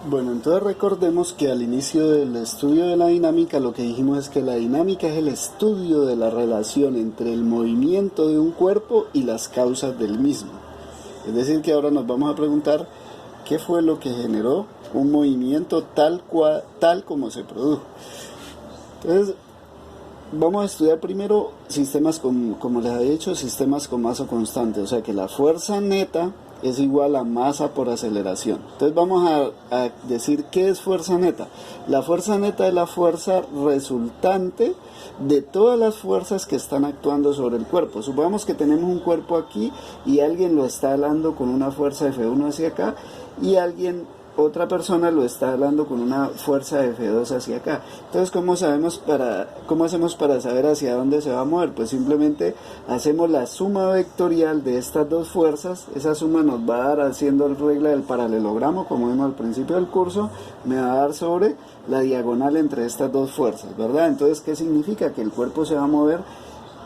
Bueno, entonces recordemos que al inicio del estudio de la dinámica lo que dijimos es que la dinámica es el estudio de la relación entre el movimiento de un cuerpo y las causas del mismo. Es decir, que ahora nos vamos a preguntar qué fue lo que generó un movimiento tal como se produjo. Entonces, vamos a estudiar primero sistemas como les había dicho, sistemas con masa constante, o sea que la fuerza neta es igual a masa por aceleración. Entonces vamos a decir qué es fuerza neta. La fuerza neta es la fuerza resultante de todas las fuerzas que están actuando sobre el cuerpo. Supongamos que tenemos un cuerpo aquí y alguien lo está jalando con una fuerza F1 hacia acá y otra persona lo está jalando con una fuerza de F2 hacia acá. Entonces, ¿cómo hacemos para saber hacia dónde se va a mover? Pues simplemente hacemos la suma vectorial de estas dos fuerzas. Esa suma nos va a dar, haciendo la regla del paralelogramo, como vimos al principio del curso, me va a dar sobre la diagonal entre estas dos fuerzas, ¿verdad? Entonces, ¿qué significa? Que el cuerpo se va a mover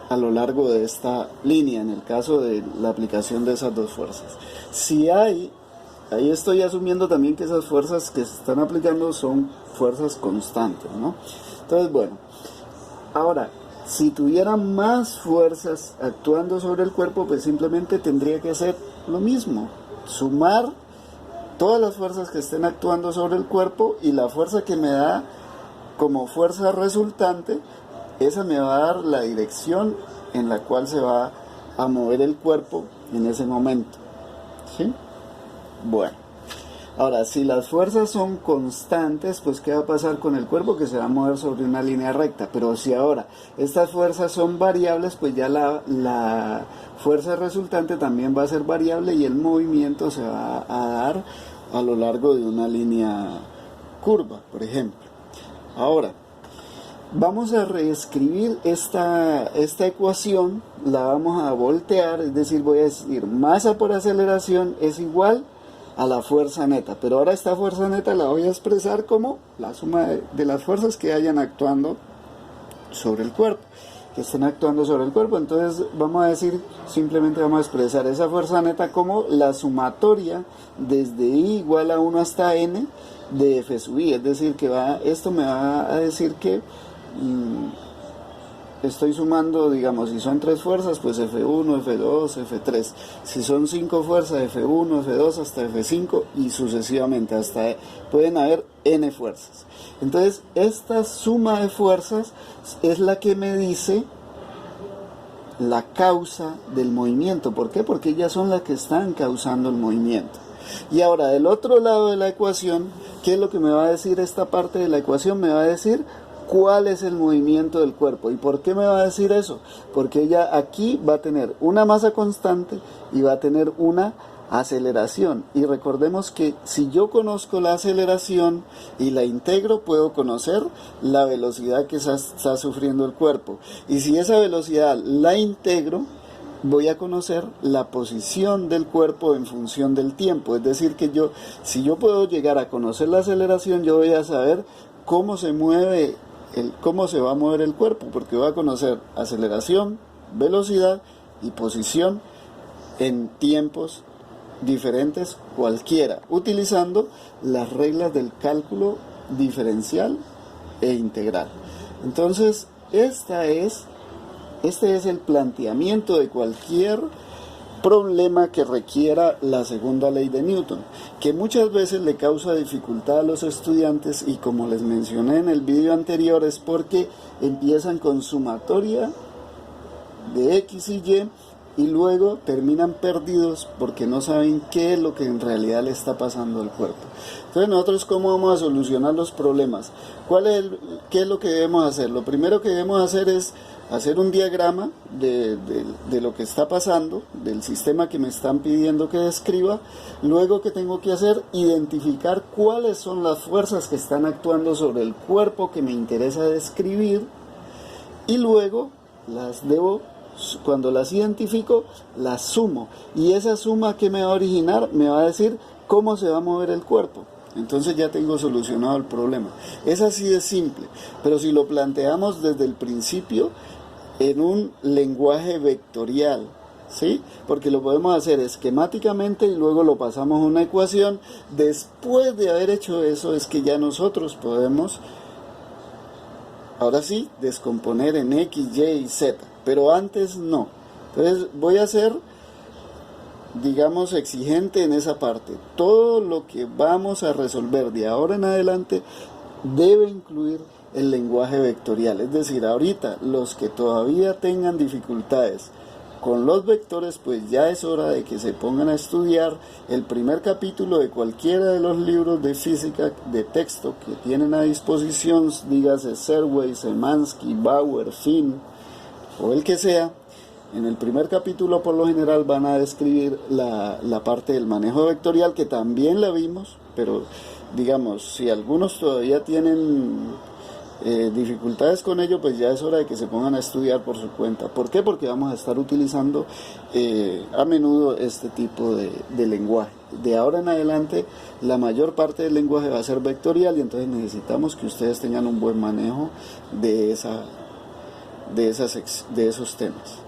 a lo largo de esta línea, en el caso de la aplicación de esas dos fuerzas. Ahí estoy asumiendo también que esas fuerzas que se están aplicando son fuerzas constantes, ¿no? Entonces, bueno, ahora, si tuviera más fuerzas actuando sobre el cuerpo, pues simplemente tendría que hacer lo mismo, sumar todas las fuerzas que estén actuando sobre el cuerpo y la fuerza que me da como fuerza resultante, esa me va a dar la dirección en la cual se va a mover el cuerpo en ese momento, ¿sí? Bueno, ahora si las fuerzas son constantes, pues ¿qué va a pasar con el cuerpo? Que se va a mover sobre una línea recta. Pero si ahora estas fuerzas son variables, pues ya la fuerza resultante también va a ser variable y el movimiento se va a dar a lo largo de una línea curva, por ejemplo. Ahora, vamos a reescribir esta ecuación, la vamos a voltear, es decir, voy a decir masa por aceleración es igual a la fuerza neta, pero ahora esta fuerza neta la voy a expresar como la suma de las fuerzas que hayan actuando sobre el cuerpo, que estén actuando sobre el cuerpo. Entonces simplemente vamos a expresar esa fuerza neta como la sumatoria desde I igual a 1 hasta N de F sub I, es decir, que esto me va a decir que estoy sumando, digamos, si son 3 fuerzas, pues F1, F2, F3. Si son 5 fuerzas, F1, F2 hasta F5 y sucesivamente, pueden haber N fuerzas. Entonces, esta suma de fuerzas es la que me dice la causa del movimiento. ¿Por qué? Porque ellas son las que están causando el movimiento. Y ahora, del otro lado de la ecuación, ¿qué es lo que me va a decir esta parte de la ecuación? Me va a decir cuál es el movimiento del cuerpo. ¿Y por qué me va a decir eso? Porque ella aquí va a tener una masa constante y va a tener una aceleración. Y recordemos que si yo conozco la aceleración y la integro, puedo conocer la velocidad que está sufriendo el cuerpo. Y si esa velocidad la integro, voy a conocer la posición del cuerpo en función del tiempo. Es decir, que si yo puedo llegar a conocer la aceleración, yo voy a saber cómo se va a mover el cuerpo, porque voy a conocer aceleración, velocidad y posición en tiempos diferentes cualquiera, utilizando las reglas del cálculo diferencial e integral. Entonces, este es el planteamiento de cualquier problema que requiera la segunda ley de Newton, que muchas veces le causa dificultad a los estudiantes, y como les mencioné en el vídeo anterior, es porque empiezan con sumatoria de X y Y luego terminan perdidos porque no saben qué es lo que en realidad le está pasando al cuerpo. Entonces, nosotros, ¿cómo vamos a solucionar los problemas? ¿Qué es lo que debemos hacer? Lo primero que debemos hacer es hacer un diagrama de lo que está pasando, del sistema que me están pidiendo que describa. Luego, ¿qué tengo que hacer? Identificar cuáles son las fuerzas que están actuando sobre el cuerpo que me interesa describir, y luego cuando las identifico, las sumo, y esa suma que me va a originar me va a decir cómo se va a mover el cuerpo. Entonces ya tengo solucionado el problema. Es así de simple, pero si lo planteamos desde el principio en un lenguaje vectorial, ¿sí? Porque lo podemos hacer esquemáticamente y luego lo pasamos a una ecuación. Después de haber hecho eso es que ya nosotros podemos, ahora sí, descomponer en X, Y y Z, pero antes no. Entonces voy a ser, digamos, exigente en esa parte. Todo lo que vamos a resolver de ahora en adelante debe incluir el lenguaje vectorial. Es decir, ahorita los que todavía tengan dificultades con los vectores, pues ya es hora de que se pongan a estudiar el primer capítulo de cualquiera de los libros de física de texto que tienen a disposición, dígase Serway, Semansky, Bauer, Finn o el que sea. En el primer capítulo por lo general van a describir la parte del manejo vectorial, que también la vimos, pero digamos, si algunos todavía tienen dificultades con ello, pues ya es hora de que se pongan a estudiar por su cuenta. ¿Por qué? Porque vamos a estar utilizando a menudo este tipo de lenguaje. De ahora en adelante la mayor parte del lenguaje va a ser vectorial y entonces necesitamos que ustedes tengan un buen manejo de esos temas.